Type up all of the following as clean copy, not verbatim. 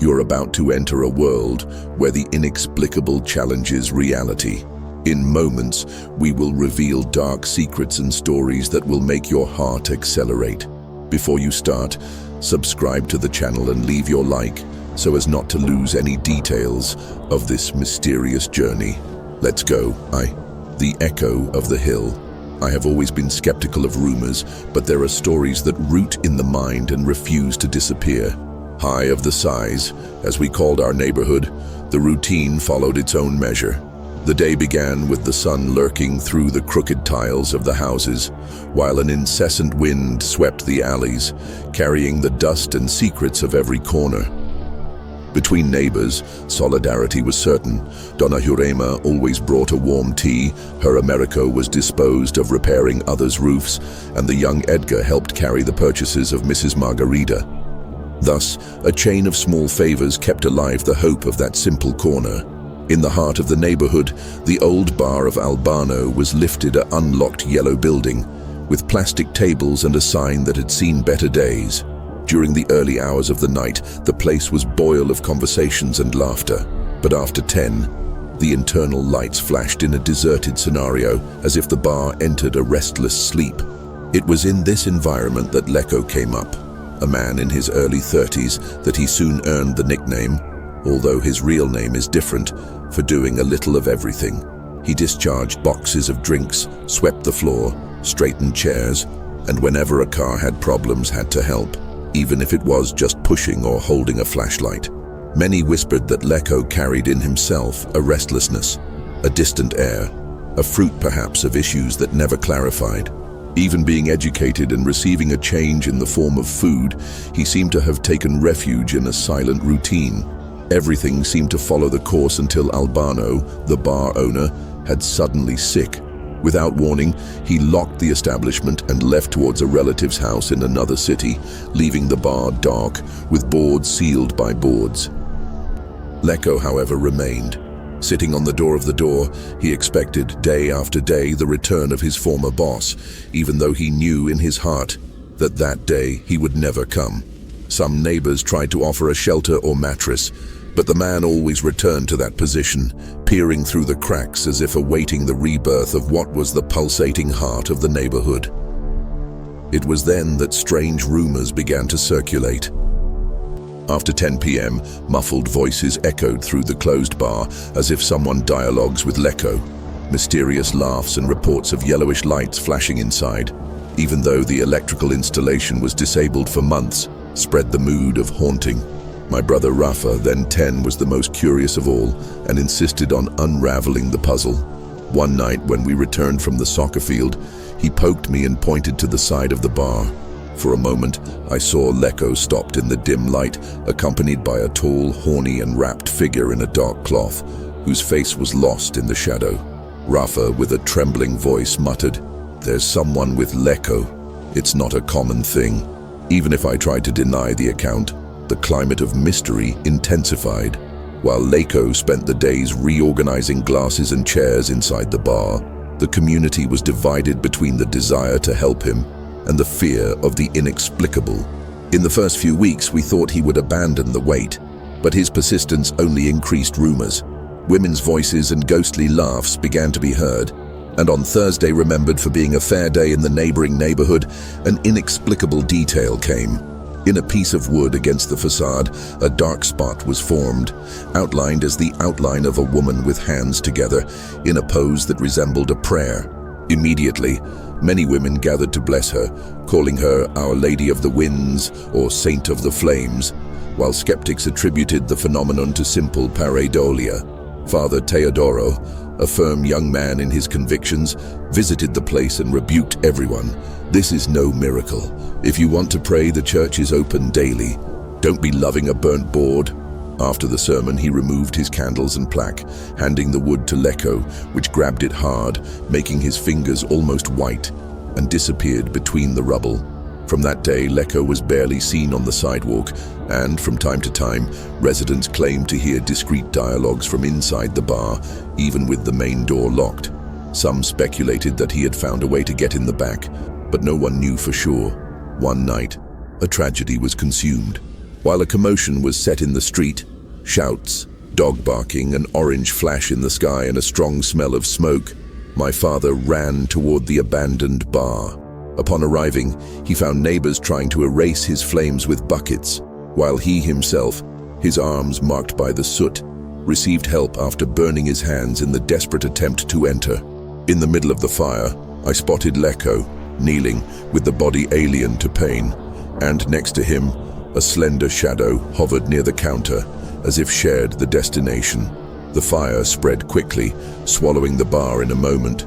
You're about to enter a world where the inexplicable challenges reality. In moments, we will reveal dark secrets and stories that will make your heart accelerate. Before you start, subscribe to the channel and leave your like so as not to lose any details of this mysterious journey. Let's go. The echo of the hill. I have always been skeptical of rumors, but there are stories that root in the mind and refuse to disappear. High of the size, as we called our neighborhood, the routine followed its own measure. The day began with the sun lurking through the crooked tiles of the houses, while an incessant wind swept the alleys, carrying the dust and secrets of every corner. Between neighbors, solidarity was certain. Donna Jurema always brought a warm tea, her Americo was disposed of repairing others' roofs, and the young Edgar helped carry the purchases of Mrs. Margarita. Thus, a chain of small favors kept alive the hope of that simple corner. In the heart of the neighborhood, the old bar of Albano was lifted an unlocked yellow building, with plastic tables and a sign that had seen better days. During the early hours of the night, the place was buoyant of conversations and laughter. But after 10, the internal lights flashed in a deserted scenario, as if the bar entered a restless sleep. It was in this environment that Lecco came up, a man in his early 30s that he soon earned the nickname, although his real name is different, for doing a little of everything. He discharged boxes of drinks, swept the floor, straightened chairs, and whenever a car had problems, had to help, even if it was just pushing or holding a flashlight. Many whispered that Lecco carried in himself a restlessness, a distant air, a fruit perhaps of issues that never clarified. Even being educated and receiving a change in the form of food, he seemed to have taken refuge in a silent routine. Everything seemed to follow the course until Albano, the bar owner, had suddenly sick. Without warning, he locked the establishment and left towards a relative's house in another city, leaving the bar dark, with boards sealed by boards. Lecco, however, remained. Sitting on the door of the door, he expected day after day the return of his former boss, even though he knew in his heart that that day he would never come. Some neighbors tried to offer a shelter or mattress, but the man always returned to that position, peering through the cracks as if awaiting the rebirth of what was the pulsating heart of the neighborhood. It was then that strange rumors began to circulate. After 10 p.m., muffled voices echoed through the closed bar as if someone dialogues with Lecco. Mysterious laughs and reports of yellowish lights flashing inside, even though the electrical installation was disabled for months, spread the mood of haunting. My brother Rafa, then 10, was the most curious of all and insisted on unraveling the puzzle. One night when we returned from the soccer field, he poked me and pointed to the side of the bar. For a moment, I saw Lecco stopped in the dim light, accompanied by a tall, horny and wrapped figure in a dark cloth, whose face was lost in the shadow. Rafa, with a trembling voice, muttered, "There's someone with Lecco. It's not a common thing." Even if I tried to deny the account, the climate of mystery intensified. While Lecco spent the days reorganizing glasses and chairs inside the bar, the community was divided between the desire to help him and the fear of the inexplicable. In the first few weeks, we thought he would abandon the wait, but his persistence only increased rumors. Women's voices and ghostly laughs began to be heard, and on Thursday, remembered for being a fair day in the neighboring neighborhood, an inexplicable detail came. In a piece of wood against the facade, a dark spot was formed, outlined as the outline of a woman with hands together, in a pose that resembled a prayer. Immediately, many women gathered to bless her, calling her Our Lady of the Winds or Saint of the Flames, while skeptics attributed the phenomenon to simple pareidolia. Father Teodoro, a firm young man in his convictions, visited the place and rebuked everyone. "This is no miracle. If you want to pray, the church is open daily. Don't be loving a burnt board." After the sermon, he removed his candles and plaque, handing the wood to Lecco, which grabbed it hard, making his fingers almost white, and disappeared between the rubble. From that day, Lecco was barely seen on the sidewalk, and from time to time, residents claimed to hear discreet dialogues from inside the bar, even with the main door locked. Some speculated that he had found a way to get in the back, but no one knew for sure. One night, a tragedy was consumed. While a commotion was set in the street, shouts, dog barking, an orange flash in the sky, and a strong smell of smoke, my father ran toward the abandoned bar. Upon arriving, he found neighbors trying to erase his flames with buckets, while he himself, his arms marked by the soot, received help after burning his hands in the desperate attempt to enter. In the middle of the fire, I spotted Leko, kneeling, with the body alien to pain, and next to him, a slender shadow hovered near the counter, as if shared the destination. The fire spread quickly, swallowing the bar in a moment,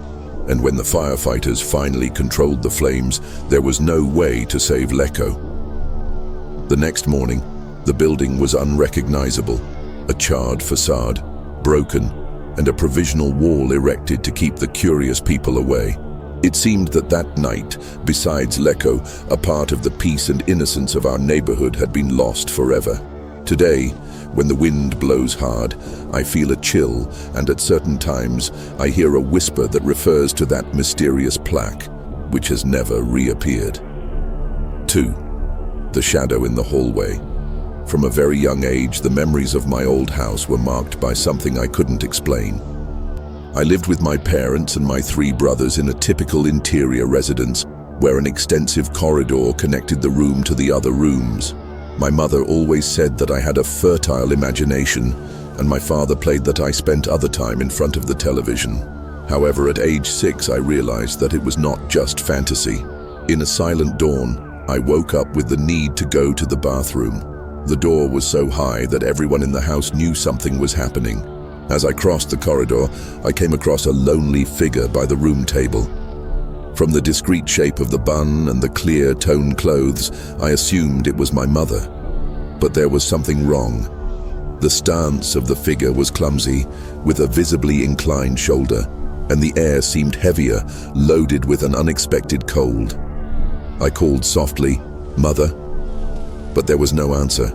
and when the firefighters finally controlled the flames, there was no way to save Leko. The next morning, the building was unrecognizable, a charred facade, broken, and a provisional wall erected to keep the curious people away. It seemed that night, besides Leko, a part of the peace and innocence of our neighborhood had been lost forever. Today, when the wind blows hard, I feel a chill, and at certain times, I hear a whisper that refers to that mysterious plaque, which has never reappeared. 2. The shadow in the hallway. From a very young age, the memories of my old house were marked by something I couldn't explain. I lived with my parents and my 3 brothers in a typical interior residence, where an extensive corridor connected the room to the other rooms. My mother always said that I had a fertile imagination, and my father played that I spent other time in front of the television. However, at age 6, I realized that it was not just fantasy. In a silent dawn, I woke up with the need to go to the bathroom. The door was so high that everyone in the house knew something was happening. As I crossed the corridor, I came across a lonely figure by the room table. From the discreet shape of the bun and the clear toned clothes, I assumed it was my mother. But there was something wrong. The stance of the figure was clumsy, with a visibly inclined shoulder, and the air seemed heavier, loaded with an unexpected cold. I called softly, "Mother?" But there was no answer.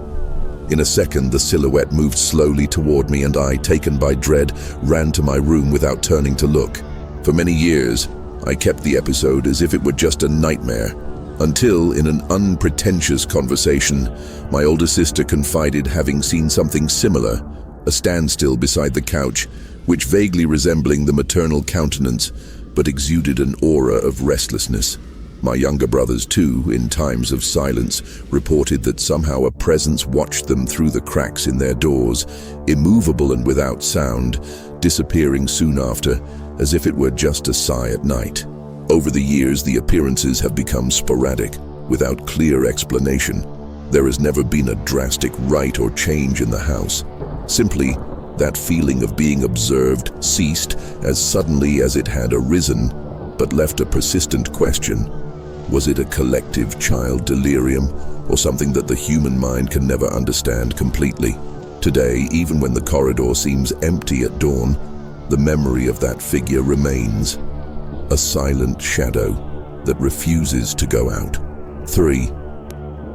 In a second, the silhouette moved slowly toward me, and I, taken by dread, ran to my room without turning to look. For many years, I kept the episode as if it were just a nightmare, until, in an unpretentious conversation, my older sister confided having seen something similar, a standstill beside the couch, which vaguely resembling the maternal countenance, but exuded an aura of restlessness. My younger brothers, too, in times of silence, reported that somehow a presence watched them through the cracks in their doors, immovable and without sound, disappearing soon after, as if it were just a sigh at night. Over the years, the appearances have become sporadic, without clear explanation. There has never been a drastic rite or change in the house. Simply, that feeling of being observed ceased as suddenly as it had arisen, but left a persistent question. Was it a collective child delirium, or something that the human mind can never understand completely? Today, even when the corridor seems empty at dawn, the memory of that figure remains. A silent shadow that refuses to go out. 3.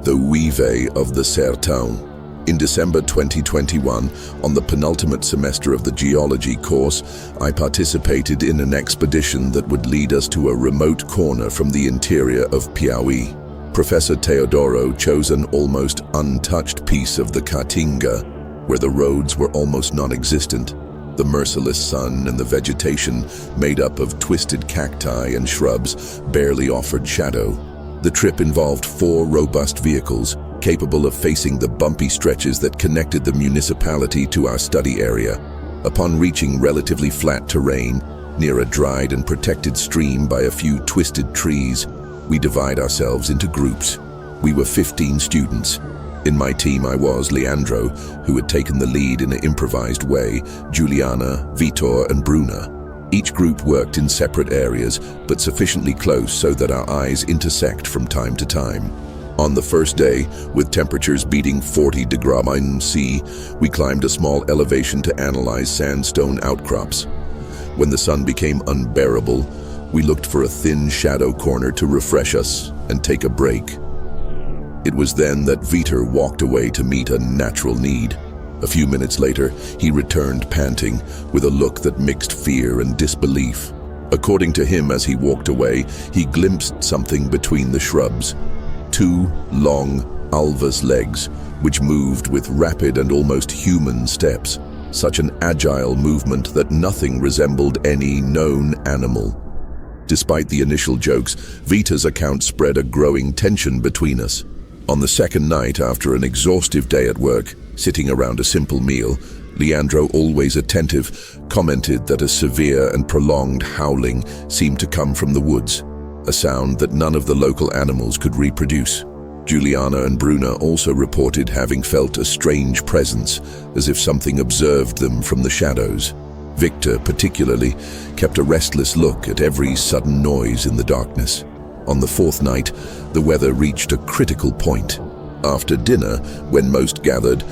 The Weave of the Sertão. In December 2021, on the penultimate semester of the geology course, I participated in an expedition that would lead us to a remote corner from the interior of Piauí. Professor Teodoro chose an almost untouched piece of the Caatinga, where the roads were almost non-existent. The merciless sun and the vegetation, made up of twisted cacti and shrubs, barely offered shadow. The trip involved 4 robust vehicles, capable of facing the bumpy stretches that connected the municipality to our study area. Upon reaching relatively flat terrain, near a dried and protected stream by a few twisted trees, we divide ourselves into groups. We were 15 students. In my team I was Leandro, who had taken the lead in an improvised way, Juliana, Vitor, and Bruna. Each group worked in separate areas, but sufficiently close so that our eyes intersect from time to time. On the first day, with temperatures beating 40 degrees C, we climbed a small elevation to analyze sandstone outcrops. When the sun became unbearable, we looked for a thin shadow corner to refresh us and take a break. It was then that Vitor walked away to meet a natural need. A few minutes later, he returned panting, with a look that mixed fear and disbelief. According to him, as he walked away, he glimpsed something between the shrubs. 2 long, bulbous legs, which moved with rapid and almost human steps, such an agile movement that nothing resembled any known animal. Despite the initial jokes, Vita's account spread a growing tension between us. On the second night, after an exhaustive day at work, sitting around a simple meal, Leandro, always attentive, commented that a severe and prolonged howling seemed to come from the woods, a sound that none of the local animals could reproduce. Juliana and Bruna also reported having felt a strange presence, as if something observed them from the shadows. Victor, particularly, kept a restless look at every sudden noise in the darkness. On the fourth night, the weather reached a critical point. After dinner, when most gathered,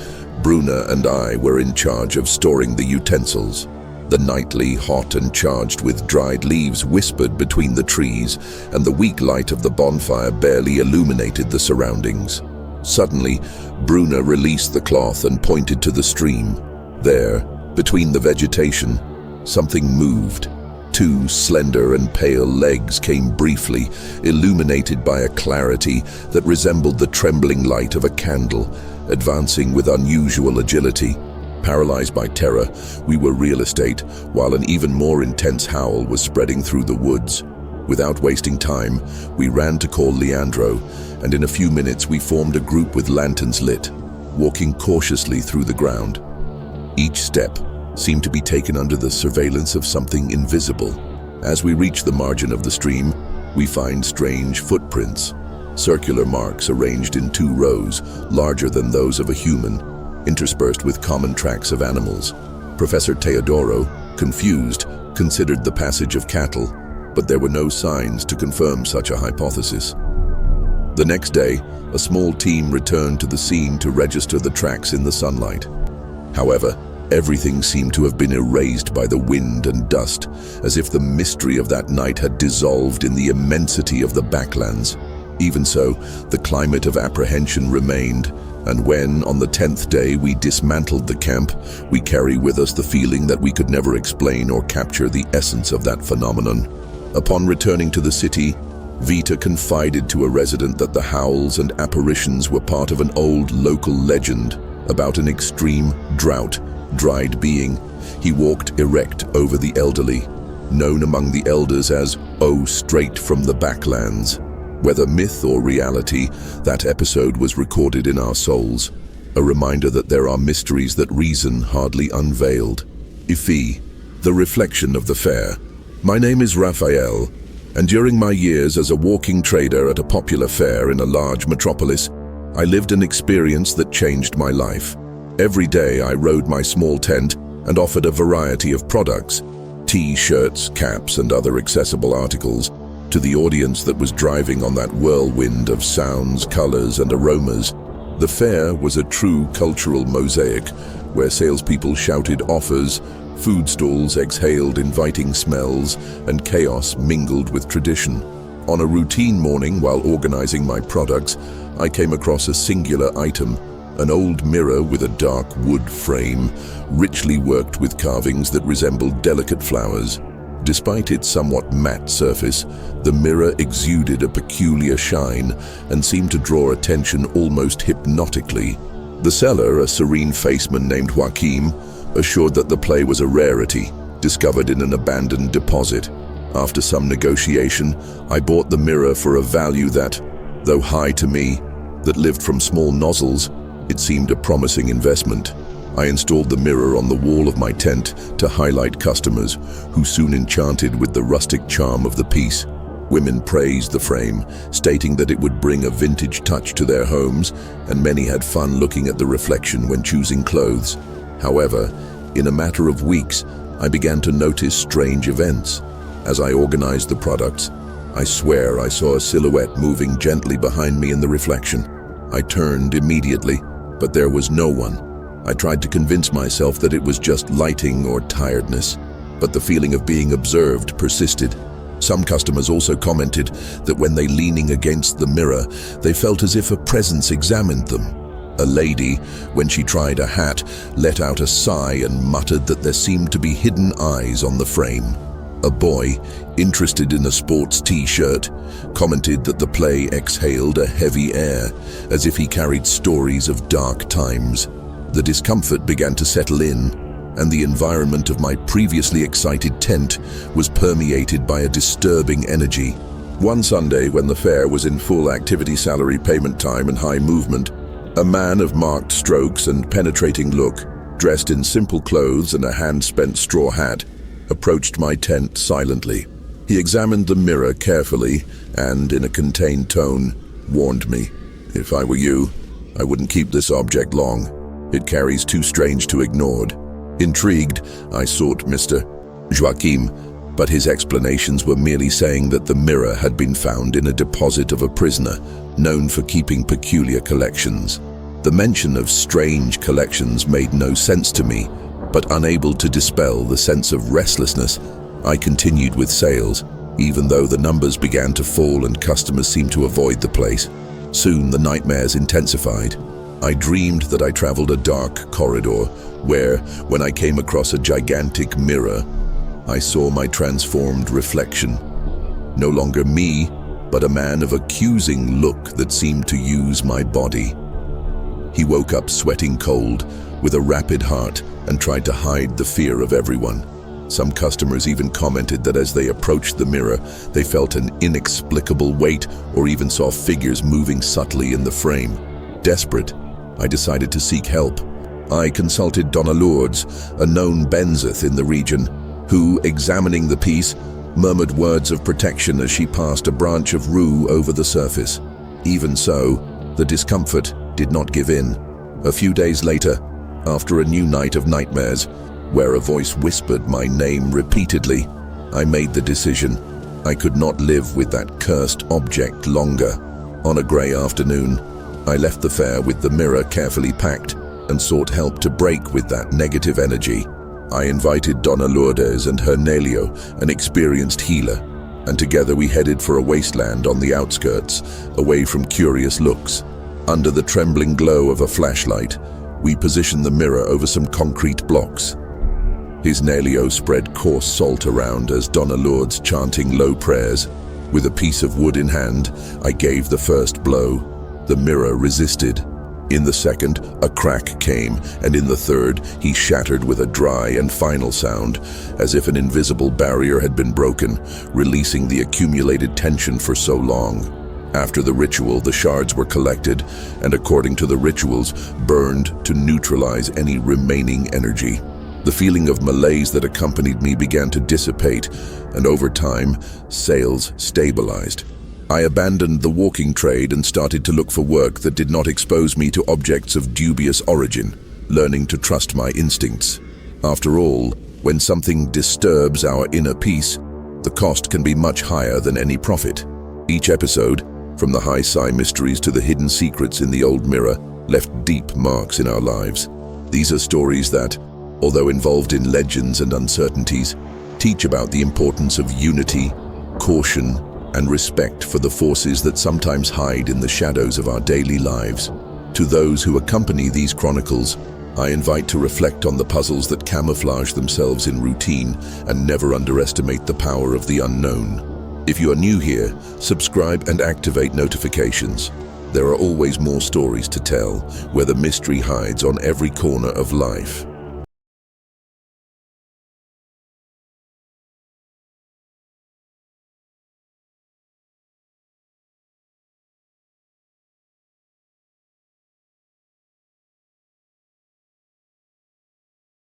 Bruna and I were in charge of storing the utensils. The nightly, hot and charged with dried leaves whispered between the trees, and the weak light of the bonfire barely illuminated the surroundings. Suddenly, Bruna released the cloth and pointed to the stream. There, between the vegetation, something moved. Two slender and pale legs came briefly, illuminated by a clarity that resembled the trembling light of a candle, advancing with unusual agility. Paralyzed by terror, we were real estate, while an even more intense howl was spreading through the woods. Without wasting time, we ran to call Leandro, and in a few minutes we formed a group with lanterns lit, walking cautiously through the ground. Each step seemed to be taken under the surveillance of something invisible. As we reach the margin of the stream, we find strange footprints, circular marks arranged in 2 rows, larger than those of a human, interspersed with common tracks of animals. Professor Teodoro, confused, considered the passage of cattle, but there were no signs to confirm such a hypothesis. The next day, a small team returned to the scene to register the tracks in the sunlight. However, everything seemed to have been erased by the wind and dust, as if the mystery of that night had dissolved in the immensity of the backlands. Even so, the climate of apprehension remained, and when, on the 10th day, we dismantled the camp, we carry with us the feeling that we could never explain or capture the essence of that phenomenon. Upon returning to the city, Vita confided to a resident that the howls and apparitions were part of an old local legend about an extreme drought-dried being. He walked erect over the elderly, known among the elders as straight from the backlands. Whether myth or reality, that episode was recorded in our souls, a reminder that there are mysteries that reason hardly unveiled. Ifi, the reflection of the fair. My name is Raphael, and during my years as a walking trader at a popular fair in a large metropolis, I lived an experience that changed my life. Every day I rode my small tent and offered a variety of products, T-shirts, caps, and other accessible articles, to the audience that was driving on that whirlwind of sounds, colors, and aromas. The fair was a true cultural mosaic, where salespeople shouted offers, food stalls exhaled inviting smells, and chaos mingled with tradition. On a routine morning while organizing my products, I came across a singular item, an old mirror with a dark wood frame, richly worked with carvings that resembled delicate flowers. Despite its somewhat matte surface, the mirror exuded a peculiar shine and seemed to draw attention almost hypnotically. The seller, a serene faceman named Joaquim, assured that the play was a rarity, discovered in an abandoned deposit. After some negotiation, I bought the mirror for a value that, though high to me, that lived from small nozzles, it seemed a promising investment. I installed the mirror on the wall of my tent to highlight customers, who soon enchanted with the rustic charm of the piece. Women praised the frame, stating that it would bring a vintage touch to their homes, and many had fun looking at the reflection when choosing clothes. However, in a matter of weeks, I began to notice strange events. As I organized the products, I swear I saw a silhouette moving gently behind me in the reflection. I turned immediately, but there was no one. I tried to convince myself that it was just lighting or tiredness, but the feeling of being observed persisted. Some customers also commented that when they leaning against the mirror, they felt as if a presence examined them. A lady, when she tried a hat, let out a sigh and muttered that there seemed to be hidden eyes on the frame. A boy, interested in a sports t-shirt, commented that the play exhaled a heavy air, as if he carried stories of dark times. The discomfort began to settle in, and the environment of my previously excited tent was permeated by a disturbing energy. One Sunday, when the fair was in full activity salary payment time and high movement, a man of marked strokes and penetrating look, dressed in simple clothes and a hand-spent straw hat, approached my tent silently. He examined the mirror carefully and, in a contained tone, warned me, "If I were you, I wouldn't keep this object long. It carries too strange to ignored." Intrigued, I sought Mr. Joachim, but his explanations were merely saying that the mirror had been found in a deposit of a prisoner known for keeping peculiar collections. The mention of strange collections made no sense to me, but unable to dispel the sense of restlessness, I continued with sales, even though the numbers began to fall and customers seemed to avoid the place. Soon the nightmares intensified. I dreamed that I traveled a dark corridor where, when I came across a gigantic mirror, I saw my transformed reflection. No longer me, but a man of accusing look that seemed to use my body. He woke up sweating cold, with a rapid heart, and tried to hide the fear of everyone. Some customers even commented that as they approached the mirror, they felt an inexplicable weight or even saw figures moving subtly in the frame. Desperate, I decided to seek help. I consulted Donna Lourdes, a known Benzith in the region, who, examining the piece, murmured words of protection as she passed a branch of rue over the surface. Even so, the discomfort did not give in. A few days later, after a new night of nightmares, where a voice whispered my name repeatedly, I made the decision. I could not live with that cursed object longer. On a grey afternoon, I left the fair with the mirror carefully packed and sought help to break with that negative energy. I invited Donna Lourdes and her Nelio, an experienced healer, and together we headed for a wasteland on the outskirts, away from curious looks. Under the trembling glow of a flashlight, we positioned the mirror over some concrete blocks. His Nelio spread coarse salt around as Donna Lourdes chanting low prayers. With a piece of wood in hand, I gave the first blow. The mirror resisted. In the second, a crack came, and in the third, he shattered with a dry and final sound, as if an invisible barrier had been broken, releasing the accumulated tension for so long. After the ritual, the shards were collected, and according to the rituals, burned to neutralize any remaining energy. The feeling of malaise that accompanied me began to dissipate, and over time, sales stabilized. I abandoned the walking trade and started to look for work that did not expose me to objects of dubious origin, learning to trust my instincts. After all, when something disturbs our inner peace, the cost can be much higher than any profit. Each episode, from the high-sci mysteries to the hidden secrets in the old mirror, left deep marks in our lives. These are stories that, although involved in legends and uncertainties, teach about the importance of unity, caution, and respect for the forces that sometimes hide in the shadows of our daily lives. To those who accompany these chronicles, I invite to reflect on the puzzles that camouflage themselves in routine and never underestimate the power of the unknown. If you are new here, subscribe and activate notifications. There are always more stories to tell, where the mystery hides on every corner of life.